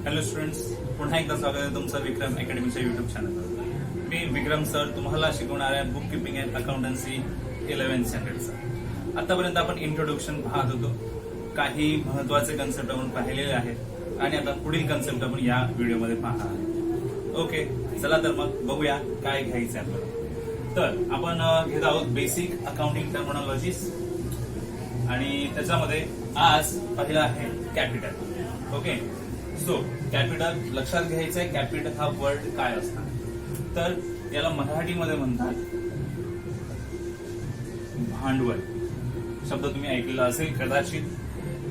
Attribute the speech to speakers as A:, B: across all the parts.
A: Hello students, पुन्हा एकदा स्वागत आहे तुमचं विक्रम अकॅडमीच्या युट्यूब चॅनलवर. मी विक्रम सर तुम्हाला शिकवणार आहे book keeping and accountancy 11th स्टँडर्डचा. आतापर्यंत आपण इंट्रोडक्शन पाहत होतो, काही महत्वाचे कन्सेप्ट आपण पाहिलेले आहेत आणि आता पुढील कन्सेप्ट आपण या व्हिडिओमध्ये पाहणार आहोत. ओके, चला तर मग बघूया काय घ्यायचं आहे आपल्याला. तर आपण घेत आहोत बेसिक अकाउंटिंग टर्मिनॉलॉजीज आणि त्याच्यामध्ये आज पहिला आहे कॅपिटल. ओके, सो कॅपिटल लक्षात घ्यायचं आहे. कॅपिटल हा वर्ड काय असणार, तर याला मराठीमध्ये म्हणतात भांडवल. शब्द तुम्ही ऐकलेला असेल कदाचित.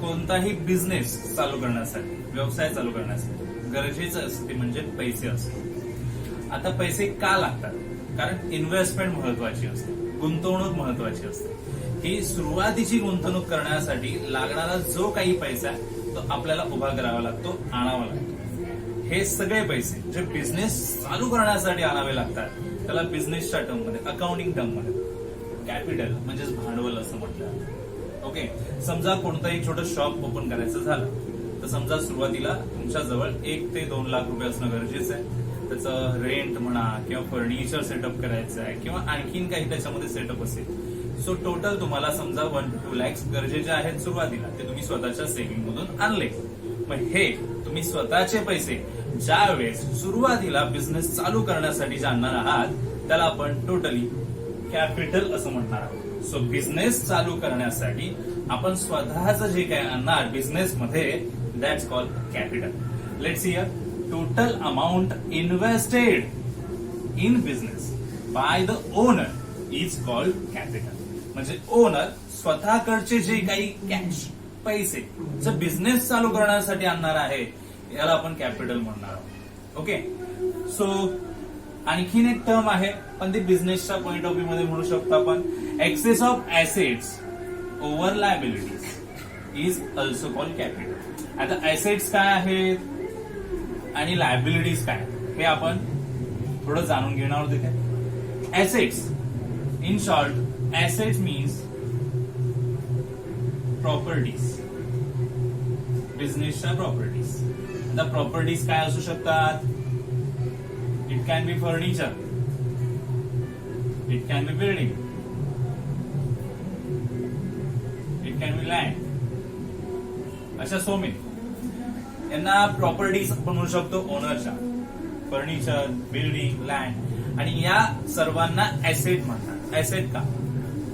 A: कोणताही बिझनेस चालू करण्यासाठी, व्यवसाय चालू करण्यासाठी गरजेचं असते म्हणजे पैसे असतात. आता पैसे का लागतात? कारण इन्व्हेस्टमेंट महत्वाची असते, गुंतवणूक महत्वाची असते. ही सुरुवातीची गुंतवणूक करण्यासाठी लागणारा जो काही पैसा तो आपल्याला उभा करावा लागतो, आणावा लागतो. हे सगळे पैसे जे बिझनेस चालू करण्यासाठी आणावे लागतात त्याला बिझनेसच्या टर्म मध्ये, अकाउंटिंग टर्म मध्ये कॅपिटल म्हणजेच भांडवल असं म्हटलं जातं. ओके, समजा कोणतंही छोटं शॉप ओपन करायचं झालं तर समजा सुरुवातीला तुमच्या जवळ 1 ते 2 लाख रुपये असणं गरजेचं आहे. त्याचं रेंट म्हणा किंवा फर्निचर सेटअप करायचं आहे किंवा आणखीन काही त्याच्यामध्ये सेटअप असेल. सो टोटल तुम्हाला समजा 1 to 2 lakhs गरजेचे आहेत सुरुवातीला. ते तुम्ही स्वतःच्या सेव्हिंग मधून आणले. मग हे तुम्ही स्वतःचे पैसे ज्या वेळेस सुरुवातीला बिझनेस चालू करण्यासाठी जाणणार आहात त्याला आपण टोटली कॅपिटल असं म्हणणार आहोत. सो बिझनेस चालू करण्यासाठी आपण स्वतःचं जे काय आणणार बिझनेस मध्ये, that's called capital. Let's see here. Total amount invested in business by the owner is called capital. म्हणजे ओनर स्वतःकडचे जे काही कॅश, पैसे जे बिझनेस चालू करण्यासाठी आणणार आहे याला आपण कॅपिटल म्हणणार आहोत. ओके, सो आणखीन एक टर्म आहे पण ते बिझनेसच्या पॉइंट ऑफ व्ह्यू मध्ये म्हणू शकतो आपण. Excess of assets over liabilities is also called capital. आता ऍसेट्स काय आहेत आणि लायबिलिटीज काय हे आपण थोडं जाणून घेणार आहोत तिथे. Assets, in short, assets means properties, बिझनेसच्या प्रॉपर्टीज. आता प्रॉपर्टीज काय असू शकतात? It can be furniture, it can be building, it can be land. अशा सो मेनी यांना प्रॉपर्टीज आपण म्हणू शकतो ओनरच्या. फर्निचर, बिल्डिंग, लँड, आणि या सर्वांना ऍसेट म्हणतात. ऍसेट का?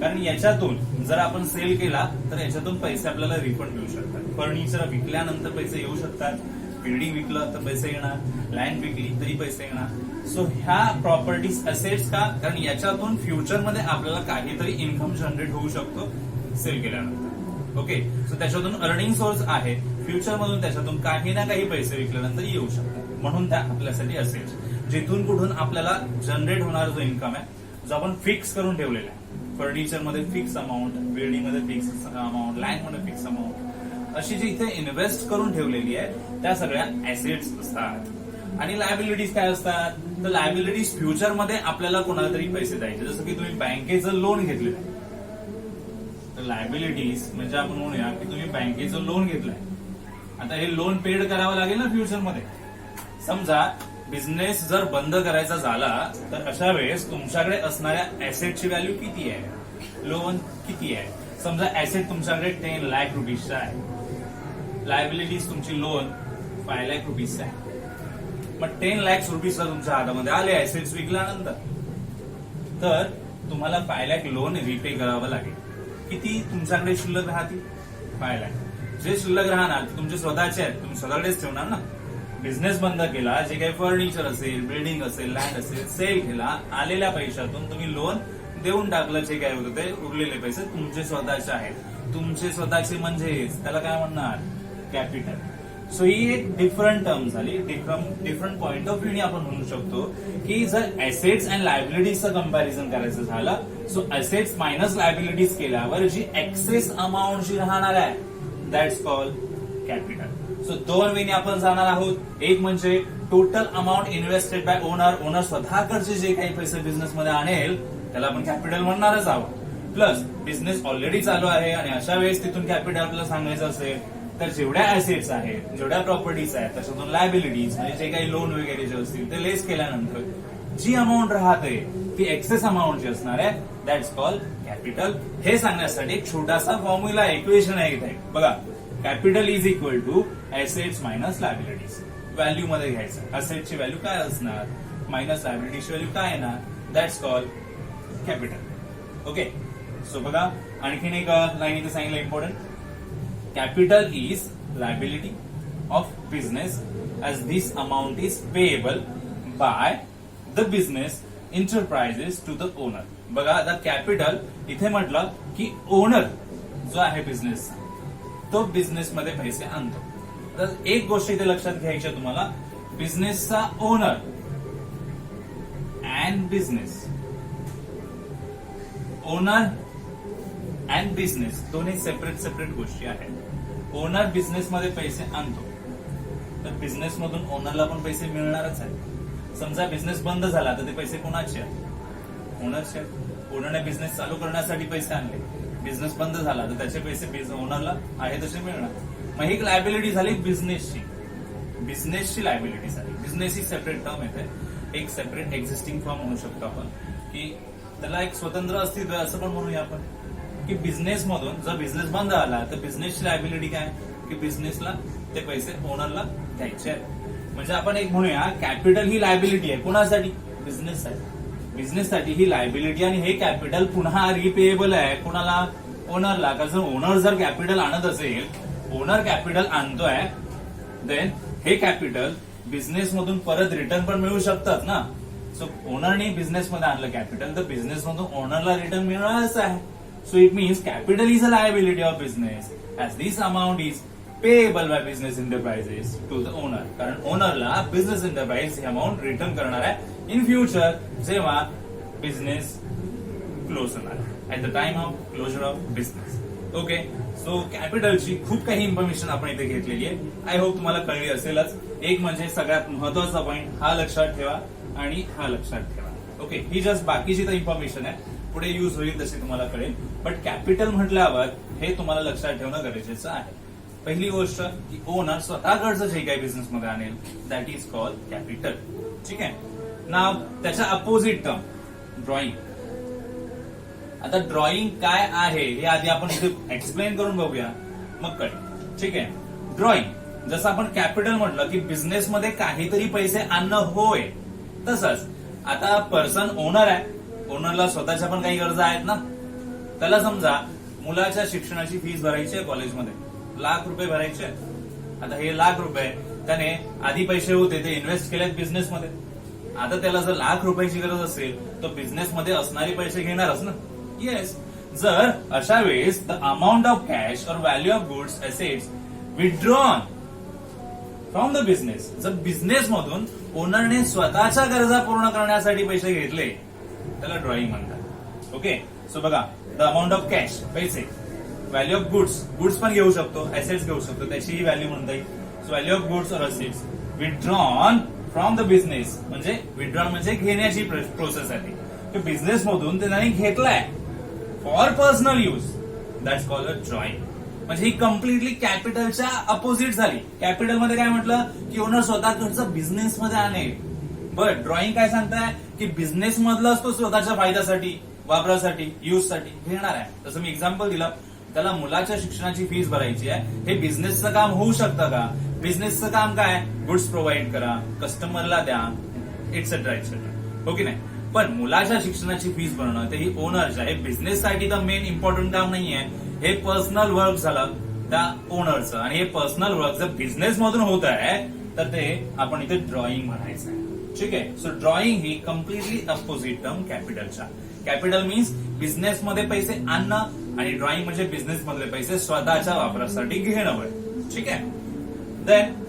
A: कारण याच्यातून जर आपण सेल केला तर याच्यातून पैसे आपल्याला रिफंड मिळू शकतात. फर्निचर विकल्यानंतर पैसे येऊ शकतात, बिल्डिंग विकलं तर पैसे येणार, लँड विकली तरी पैसे येणार. सो ह्या प्रॉपर्टीज असेट्स का? कारण याच्यातून फ्युचरमध्ये आपल्याला काहीतरी इन्कम जनरेट होऊ शकतो सेल केल्यानंतर. ओके, सो त्याच्यातून अर्निंग सोर्स आहे. फ्युचरमधून त्याच्यातून काही ना काही पैसे विकल्यानंतर येऊ शकतात, म्हणून त्या आपल्यासाठी असेट्स. जिथून कुठून आपल्याला जनरेट होणारा जो इन्कम आहे जो आपण फिक्स करून ठेवलेला आहे. फर्निचर मध्ये फिक्स अमाऊंट, बिल्डिंग मध्ये फिक्स अमाऊंट, लँड मध्ये फिक्स अमाऊंट, अशी जी इथे इन्व्हेस्ट करून ठेवलेली आहे त्या सगळ्या ऍसेट्स असतात. आणि लायबिलिटीज काय असतात? तर लायबिलिटीज फ्युचरमध्ये आपल्याला कोणाला तरी पैसे द्यायचे. जसं की तुम्ही बँकेचं लोन घेतलेलं आहे तर लायबिलिटीज म्हणजे आपण म्हणूया की तुम्ही बँकेचं लोन घेतलंय. आता हे लोन पेड करावं लागेल ना फ्युचरमध्ये. समजा बिझनेस जर बंद करायचा झाला तर अशा वेळेस तुमच्याकडे असणाऱ्या ऍसेटची व्हॅल्यू किती आहे, लोन किती आहे. समजा ऍसेट तुमच्याकडे 10 लाख रुपीजचा आहे, लायबिलिटीज तुमची लोन 5 लाख रुपीजचा आहे. मग 10 लाख रुपीज जर तुमच्या हातामध्ये आले ऍसेट्स विकल्यानंतर तर तुम्हाला 5 लाख लोन रिपे करावं लागेल. किती तुमच्याकडे शिल्लक राहतील? 5 लाख. जे शिल्लक राहणार ते तुमचे स्वतःचे आहेत, तुम्ही स्वतःकडेच ठेवणार ना. बिझनेस बंद केला, जे काही फर्निचर असेल, बिल्डिंग असेल, लँड असेल, सेल केला, आलेल्या पैशातून तुम्ही लोन देऊन टाकलं. जे काही होतं ते उरलेले पैसे तुमचे स्वतःचे आहेत. तुमचे स्वतःचे म्हणजेच त्याला काय म्हणणार? कॅपिटल. सो ही एक डिफरंट टर्म झाली. डिफरंट पॉइंट ऑफ व्ह्यू आपण म्हणू शकतो की जर ऍसेट्स अँड लायबिलिटीजचं कंपॅरिझन करायचं झालं, सो ऍसेट्स मायनस लायबिलिटीज केल्यावर जी एक्सेस अमाऊंट जी राहणार आहे दॅट्स कॉल्ड कॅपिटल. सो 2 वेने आपण जाणार आहोत. एक म्हणजे total amount invested by owner. Owner स्वतःकडचे जे काही पैसे बिझनेसमध्ये आणेल त्याला आपण कॅपिटल म्हणणारच आहोत. प्लस बिझनेस ऑलरेडी चालू आहे आणि अशा वेळेस तिथून कॅपिटल आपल्याला सांगायचं असेल तर जेवढ्या ऍसेट्स आहेत, जेवढ्या प्रॉपर्टीज आहेत, त्याच्यातून लायबिलिटीज म्हणजे जे काही लोन वगैरे जे असतील ते लेस केल्यानंतर जी अमाऊंट राहते ती एक्सेस अमाऊंट जी असणार आहे दॅट्स कॉल्ड कॅपिटल. हे सांगण्यासाठी एक छोटासा फॉर्म्युला इक्वेशन आहे इथे बघा. Capital is equal to assets minus liabilities. Value मध्ये घ्यायचं. ऍसेटची व्हॅल्यू काय असणार मायनस लायबिलिटीची व्हॅल्यू काय येणार that's called capital. Okay, so बघा आणखीन एक लाईन इथे सांगितलं important. Capital is liability of business as this amount is payable by the business enterprises to the owner. बघा आता कॅपिटल इथे म्हटलं की ओनर जो आहे बिझनेसचा तो बिझनेस मध्ये पैसे आणतो. तर एक गोष्ट इथे लक्षात घ्यायची आहे तुम्हाला. बिझनेसचा owner and business, owner and business दोन्ही सेपरेट गोष्टी आहेत. ओनर बिझनेस मध्ये पैसे आणतो तर बिझनेस मधून ओनरला पण पैसे मिळणारच आहेत. समजा बिझनेस बंद झाला तर ते पैसे कोणाचे आहेत ओनरचे. ओनरने बिझनेस चालू करण्यासाठी पैसे आणले, बिझनेस बंद झाला तर त्याचे पैसे ओनरला आहे तसे मिळणार. मग ही लायबिलिटी झाली बिझनेसची लायबिलिटी झाली. बिझनेस ही सेपरेट टर्म येते. एक सेपरेट एक्झिस्टिंग फॉर्म म्हणू शकतो आपण की त्याला एक स्वतंत्र अस्तित्व असं पण म्हणूया आपण की बिझनेस मधून जर बिझनेस बंद झाला तर बिझनेसची लायबिलिटी काय की बिझनेसला ते पैसे ओनरला द्यायचे आहेत. म्हणजे आपण एक म्हणूया कॅपिटल ही लायबिलिटी आहे कोणासाठी बिझनेससाठी. बिझनेससाठी ही लायबिलिटी आणि हे कॅपिटल पुन्हा रिपेएबल आहे कोणाला ओनरला. जर ओनर जर कॅपिटल आणत असेल, ओनर कॅपिटल आणतोय देन हे कॅपिटल बिझनेस मधून परत रिटर्न पण मिळू शकतात ना. सो ओनरने बिझनेस मध्ये आणलं कॅपिटल तर बिझनेस मधून ओनरला रिटर्न मिळणारच आहे. So it means capital is a liability of business as this amount is payable by business enterprises to the owner. कारण ओनरला बिझनेस एंटरप्राइज ही अमाऊंट रिटर्न करणार आहे इन फ्युचर जेव्हा बिझनेस क्लोज होणार आहे, at the time of closure of business. Okay, so कॅपिटलची खूप काही इन्फॉर्मेशन आपण इथे घेतलेली आहे. आय होप तुम्हाला कळली असेलच. एक म्हणजे सगळ्यात महत्वाचा पॉईंट हा लक्षात ठेवा आणि हा लक्षात ठेवा. ओके, ही जस्ट बाकीची तर इन्फॉर्मेशन आहे, पुढे युज होईल तशी तुम्हाला कळेल. बट कॅपिटल म्हटल्यावर हे तुम्हाला लक्षात ठेवणं गरजेचं आहे. पहिली गोष्ट की ओनर स्वतःकडचं जे काही बिझनेस मध्ये आणेल दॅट इज कॉल्ड कॅपिटल. ठीक आहे. नाव त्याच्या अपोजिट टर्म ड्रॉइंग. आता ड्रॉइंग काय आहे हे आधी आपण इथे एक्सप्लेन करून बघूया मग कळेल. ठीक आहे. ड्रॉइंग जसं आपण कॅपिटल म्हटलं की बिझनेस मध्ये काहीतरी पैसे आणणं होय, तसंच आता पर्सन ओनर आहे, ओनरला स्वतःच्या पण काही गरजा आहेत ना. त्याला समजा मुलाच्या शिक्षणाची फीस भरायची आहे कॉलेजमध्ये, ₹1,00,000 भरायचे. आता हे ₹1,00,000 त्याने आधी पैसे होते ते इन्व्हेस्ट केलेत बिझनेसमध्ये. आता त्याला जर ₹1,00,000 गरज असेल तर बिझनेसमध्ये असणारे पैसे घेणारच ना. येस. जर अशा वेळेस द अमाऊंट ऑफ कॅश और value of goods assets withdrawn from the business, जर बिझनेस मधून ओनरने स्वतःच्या गरजा पूर्ण करण्यासाठी पैसे घेतले त्याला ड्रॉइंग म्हणतात. ओके, सो बघा द अमाऊंट ऑफ कॅश पैसे, व्हॅल्यू ऑफ गुड्स पण घेऊ शकतो, एसेट्स घेऊ शकतो, त्याचीही व्हॅल्यू म्हणता येईल. सो व्हॅल्यू ऑफ गुड्स और assets withdrawn from the business, म्हणजे विथड्रॉन म्हणजे घेण्याची प्रोसेस आहे. बिझनेस मधून त्यांनी घेतलाय for personal use that's called a drawing. म्हणजे ही कम्प्लिटली कॅपिटलच्या अपोजिट झाली. कॅपिटल मध्ये काय म्हटलं की ओनर स्वतःकडचं बिझनेस मध्ये आणेल, बट ड्रॉइंग काय सांगताय की बिझनेस मधलं असतो स्वतःच्या फायद्यासाठी, वापरासाठी, यूज साठी घेणार आहे. तसं मी एक्झाम्पल दिलं, त्याला मुलाच्या शिक्षणाची फीस भरायची आहे. हे बिझनेसचं काम होऊ शकतं का? बिझनेसचं काम काय? गुड्स प्रोव्हाइड करा, कस्टमरला द्या, एटसेट्रा एटसेट्रा. हो की नाही? पण मुलाच्या शिक्षणाची फीस भरणं ते ही ओनरच्या, हे बिझनेससाठी तर मेन इम्पॉर्टंट काम नाहीये. हे पर्सनल वर्क झालं त्या ओनरचं, आणि हे पर्सनल वर्क जर बिझनेस मधून होत आहे तर ते आपण इथे ड्रॉइंग म्हणायचं आहे. ठीक आहे. सो ड्रॉइंग ही कम्प्लिटली अपोजिट टर्म कॅपिटलच्या. कॅपिटल मीन्स बिझनेस मध्ये पैसे आणणं आणि ड्रॉइंग म्हणजे बिझनेस मधले पैसे स्वतःच्या वापरासाठी घेणं होय. ठीक आहे. देन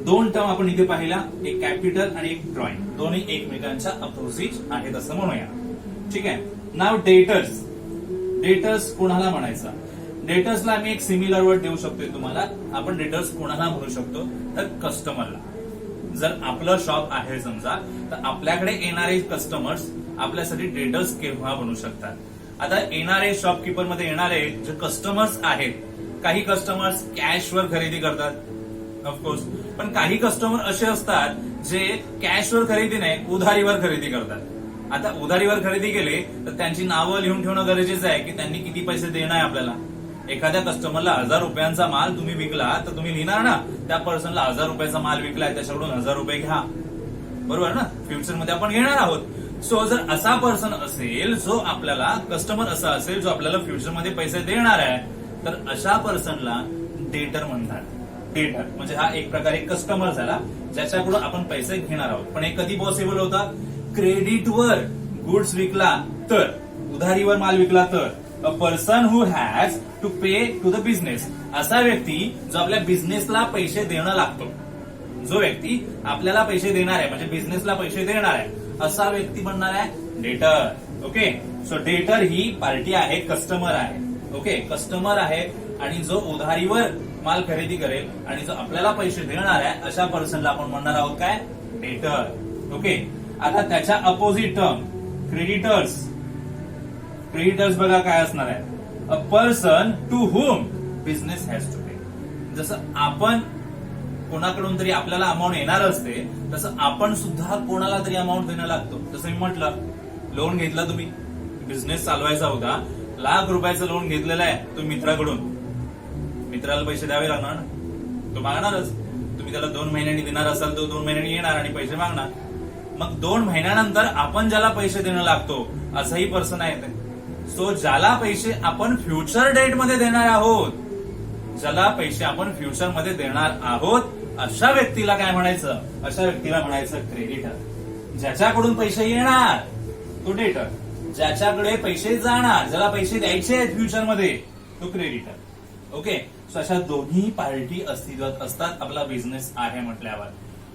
A: दोन टर्म आपण इथे पाहिला, एक कॅपिटल आणि एक ड्रॉइंग, दोन्ही एकमेकांच्या अपोजिट आहेत असं म्हणूया. ठीक आहे. नाव डेटर्स. डेटर्स कोणाला म्हणायचा? डेटर्सला आम्ही एक सिमिलर वर्ड देऊ शकतोय तुम्हाला. आपण डेटर्स कोणाला म्हणू शकतो तर कस्टमरला. जर आपलं शॉप आहे समजा तर आपल्याकडे येणारे कस्टमर्स आपल्यासाठी डेटर्स केव्हा बनू शकतात? आता येणारे शॉपकीपर मध्ये येणारे जे कस्टमर्स आहेत काही कस्टमर्स कॅशवर खरेदी करतात ऑफकोर्स, पण काही कस्टमर असे असतात जे कॅशवर खरेदी नाही, उधारीवर खरेदी करतात. आता उधारीवर खरेदी केले तर त्यांची नावं लिहून ठेवणं गरजेचं आहे की त्यांनी किती पैसे देणं आहे आपल्याला. एखाद्या कस्टमरला 1000 रुपयांचा माल तुम्ही विकला तर तुम्ही लिहिणार ना त्या पर्सनला 1000 रुपयाचा माल विकलाय, त्याच्याकडून 1000 रुपये घ्या, बरोबर ना. फ्युचरमध्ये आपण घेणार आहोत. सो जर असा पर्सन असेल जो आपल्याला, कस्टमर असा असेल जो आपल्याला फ्युचरमध्ये पैसे देणार आहे, तर अशा पर्सनला डेटर म्हणतात. डेटर म्हणजे हा एक प्रकारे कस्टमर झाला ज्याच्याकडून आपण पैसे घेणार आहोत. पण हे कधी पॉसिबल होता? क्रेडिटवर गुड्स विकला तर, उधारीवर माल विकला तर. A person who has to pay to the business, असा व्यक्ती जो आपल्या बिझनेसला पैसे देणं लागतो, जो व्यक्ती आपल्याला पैसे देणार आहे म्हणजे बिझनेसला पैसे देणार आहे, असा व्यक्ती बनणार आहे डेटर. ओके, सो डेटर ही पार्टी आहे, कस्टमर आहे. ओके, कस्टमर आहे आणि जो उधारीवर माल खरेदी करेल आणि जो आपल्याला पैसे देणार आहे अशा पर्सनला आपण म्हणणार आहोत काय? डेटर. ओके, आता त्याच्या अपोजिट टर्म क्रेडिटर्स. क्रेडिटर्स बघा काय असणार आहे? A person to whom business has to pay. जसं आपण कोणाकडून तरी आपल्याला अमाऊंट येणार असते तसं आपण सुद्धा कोणाला तरी अमाऊंट देणं लागतो. जसं मी म्हटलं, लोन घेतला तुम्ही, बिझनेस चालवायचा होता, ₹1,00,000 लोन घेतलेलं आहे तुम्ही मित्राकडून, मित्राला पैसे द्यावे लागणार ना, तो मागणारच. तुम्ही त्याला 2 महिन्यांनी देणार असाल तो 2 महिन्यांनी येणार आणि पैसे मागणार. मग 2 महिन्यानंतर आपण ज्याला पैसे देणं लागतो असाही पर्सन आहे. सो ज्याला पैसे आपण फ्युचर डेट मध्ये देणार आहोत, ज्याला पैसे आपण फ्युचर मध्ये देणार आहोत अशा व्यक्तीला काय म्हणायचं? अशा व्यक्तीला म्हणायचं क्रेडिटर. ज्याच्याकडून पैसे येणार तो डेटर, ज्याच्याकडे पैसे जाणार, ज्याला पैसे द्यायचे आहेत फ्युचरमध्ये तो क्रेडिटर. ओके, सो अशा दोन्ही पार्टी अस्तित्वात असतात आपला बिझनेस आहे म्हटल्यावर.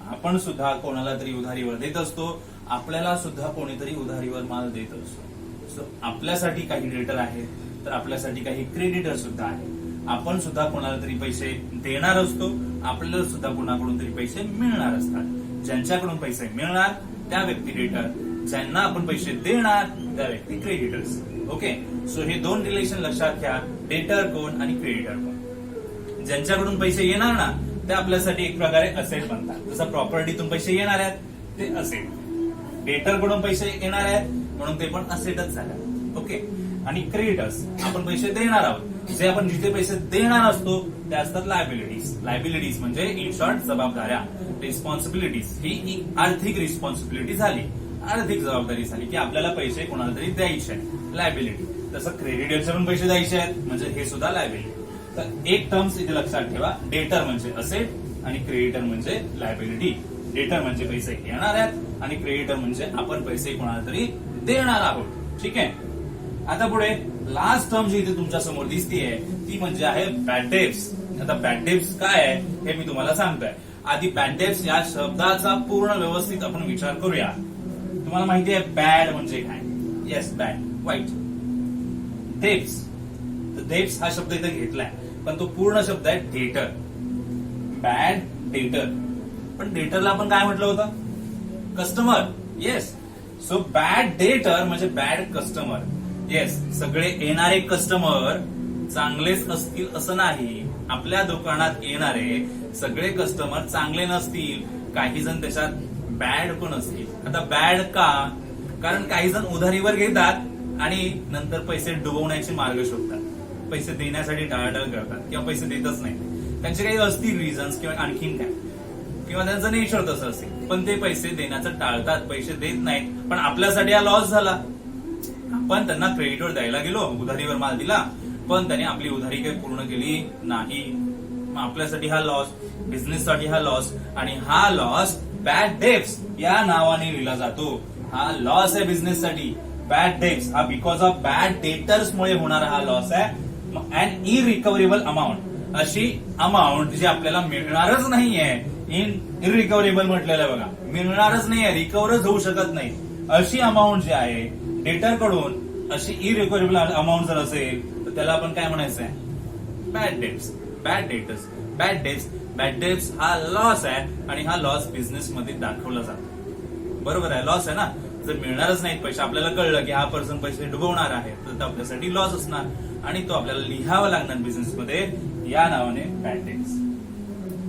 A: आपण सुद्धा कोणाला तरी उधारीवर देत असतो, आपल्याला सुद्धा कोणीतरी उधारीवर माल देत असतो. सो आपल्यासाठी काही डेटर आहेत तर आपल्यासाठी काही क्रेडिटर सुद्धा आहेत. आपण सुद्धा कोणाला तरी पैसे देणार असतो, आपल्याला सुद्धा कोणाकडून तरी पैसे मिळणार असतात. ज्यांच्याकडून पैसे मिळणार त्या व्यक्ती डेटर, ज्यांना आपण पैसे देणार त्या व्यक्ती क्रेडिटर्स. ओके, सो हे 2 रिलेशन लक्षात घ्या, डेटर कोण आणि क्रेडिटर कोण. ज्यांच्याकडून पैसे येणार ना ते आपल्यासाठी एक प्रकारे असेट बनतात. जसं प्रॉपर्टीतून पैसे येणार आहेत ते असेट, डेटर कडून पैसे येणार आहेत म्हणून ते पण असेटच झाले. ओके, आणि क्रेडिटर्स आपण पैसे देणार आहोत, जे आपण जिथे पैसे देणार असतो ते असतात लायबिलिटीज. लायबिलिटीज म्हणजे इन शॉर्ट जबाबदाऱ्या. रिस्पॉन्सिबिलिटीज ही आर्थिक रिस्पॉन्सिबिलिटी झाली, आर्थिक जबाबदारी झाली की आपल्याला पैसे कोणाला तरी द्यायचे आहेत, लायबिलिटी. तसं क्रेडिटरचे पण पैसे द्यायचे आहेत म्हणजे हे सुद्धा लायबिलिटी. तर एक टर्म्स इथे लक्षात ठेवा, डेटर म्हणजे असेट आणि क्रेडिटर म्हणजे लायबिलिटी. डेटर म्हणजे पैसे येणार आहेत आणि क्रेडिटर म्हणजे आपण पैसे कोणाला तरी देणार आहोत. ठीक आहे, आता पुढे लास्ट टर्म जी इथे तुमच्या समोर दिसतीये ती म्हणजे आहे बॅड डेब्ट्स. आता बॅड डेब्ट्स काय आहे हे मी तुम्हाला सांगतोय. आधी बॅड डेब्ट्स या शब्दाचा पूर्ण व्यवस्थित आपण विचार करूया. तुम्हाला माहिती आहे बॅड म्हणजे काय? येस, बॅड, वाईट. डेब्ट्स, डेब्ट्स हा शब्द इथे घेतलाय पण तो पूर्ण शब्द आहे डेटर. बॅड डेटर. पण डेटरला आपण काय म्हटलं होतं? कस्टमर. येस, सो बॅड डेटर म्हणजे बॅड कस्टमर. येस, सगळे येणारे कस्टमर चांगलेच असतील असं नाही. आपल्या दुकानात येणारे सगळे कस्टमर चांगले नसतील, काही जण त्याच्यात बॅड पण असतील. आता बॅड का? कारण काही जण उधारीवर घेतात आणि नंतर पैसे डुबवण्याचे मार्ग शोधतात, पैसे देण्यासाठी टाळाटाळ करतात किंवा पैसे देतच नाही. त्यांचे काही असतील रिझन्स किंवा आणखीन काय, किंवा त्यांचं नेचर तसं असेल, पण ते पैसे देण्याचं टाळतात, पैसे देत नाहीत. पण आपल्यासाठी हा लॉस झाला. आपण त्यांना क्रेडिटवर द्यायला गेलो, उधारीवर माल दिला, पण त्यांनी आपली उधारी काही पूर्ण केली नाही. आपल्यासाठी हा लॉस, बिझनेससाठी हा लॉस, आणि हा लॉस बॅड डेब्ट्स या नावाने लिहिला जातो. हा लॉस आहे बिझनेससाठी. बॅड डेब्ट्स हा बिकॉज ऑफ बॅड डेटर्स मुळे होणारा हा लॉस आहे. अँड इरिकव्हरेबल अमाऊंट, अशी अमाऊंट जी आपल्याला मिळणारच नाहीये. इनरिकव्हरेबल म्हटलेलं आहे बघा, मिळणारच नाहीये, रिकव्हरच होऊ शकत नाही. अशी अमाऊंट जी आहे डेटर कडून, अशी इरिकव्हरेबल अमाऊंट जर असेल तर त्याला आपण काय म्हणायचं आहे? Bad debts, bad debtors. Bad debts, bad debts हा लॉस आहे आणि हा लॉस बिझनेस मध्ये दाखवला जातो. बरोबर आहे, लॉस आहे ना. जर मिळणारच नाहीत पैसे, आपल्याला कळलं की हा पर्सन पैसे डुबवणार आहे तर आपल्यासाठी लॉस असणार आणि तो आपल्याला लिहावा लागणार बिझनेसमध्ये या नावाने पॅटेक्स.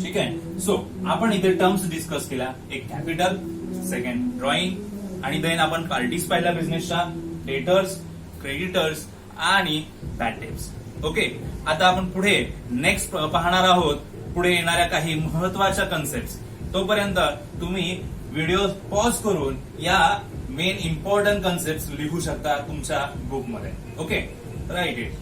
A: ठीक आहे. सो आपण इथे टर्म्स डिस्कस केल्या. एक कॅपिटल, सेकंड ड्रॉइंग, आणि देन आपण पार्टीज पाहिल्या बिझनेसच्या, डेटर्स, क्रेडिटर्स आणि बॅड डेट्स. ओके. आता आपण पुढे नेक्स्ट पाहणार आहोत पुढे येणाऱ्या काही महत्वाच्या कन्सेप्ट. तोपर्यंत तुम्ही व्हिडिओ पॉज करून या मेन इम्पॉर्टंट कन्सेप्ट लिहू शकता तुमच्या बुकमध्ये. Okay, write it.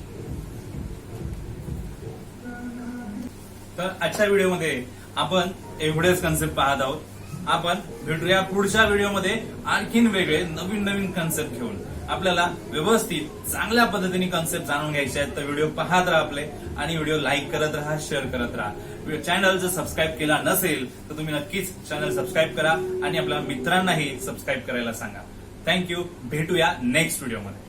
A: तर आजच्या व्हिडिओमध्ये आपण एवढेच कन्सेप्ट पाहत आहोत. आपण भेटूया पुढच्या व्हिडिओमध्ये आणखीन वेगळे नवीन नवीन कन्सेप्ट घेऊन. आपल्याला व्यवस्थित चांगल्या पद्धतीने कन्सेप्ट जाणून घ्यायचे आहेत तर व्हिडिओ पाहत राहा आपले, आणि व्हिडिओ लाईक करत राहा, शेअर करत राहा. चॅनल जर सबस्क्राईब केला नसेल तर तुम्ही नक्कीच चॅनल सबस्क्राईब करा आणि आपल्या मित्रांनाही सबस्क्राईब करायला सांगा. थँक्यू. भेटूया नेक्स्ट व्हिडिओमध्ये.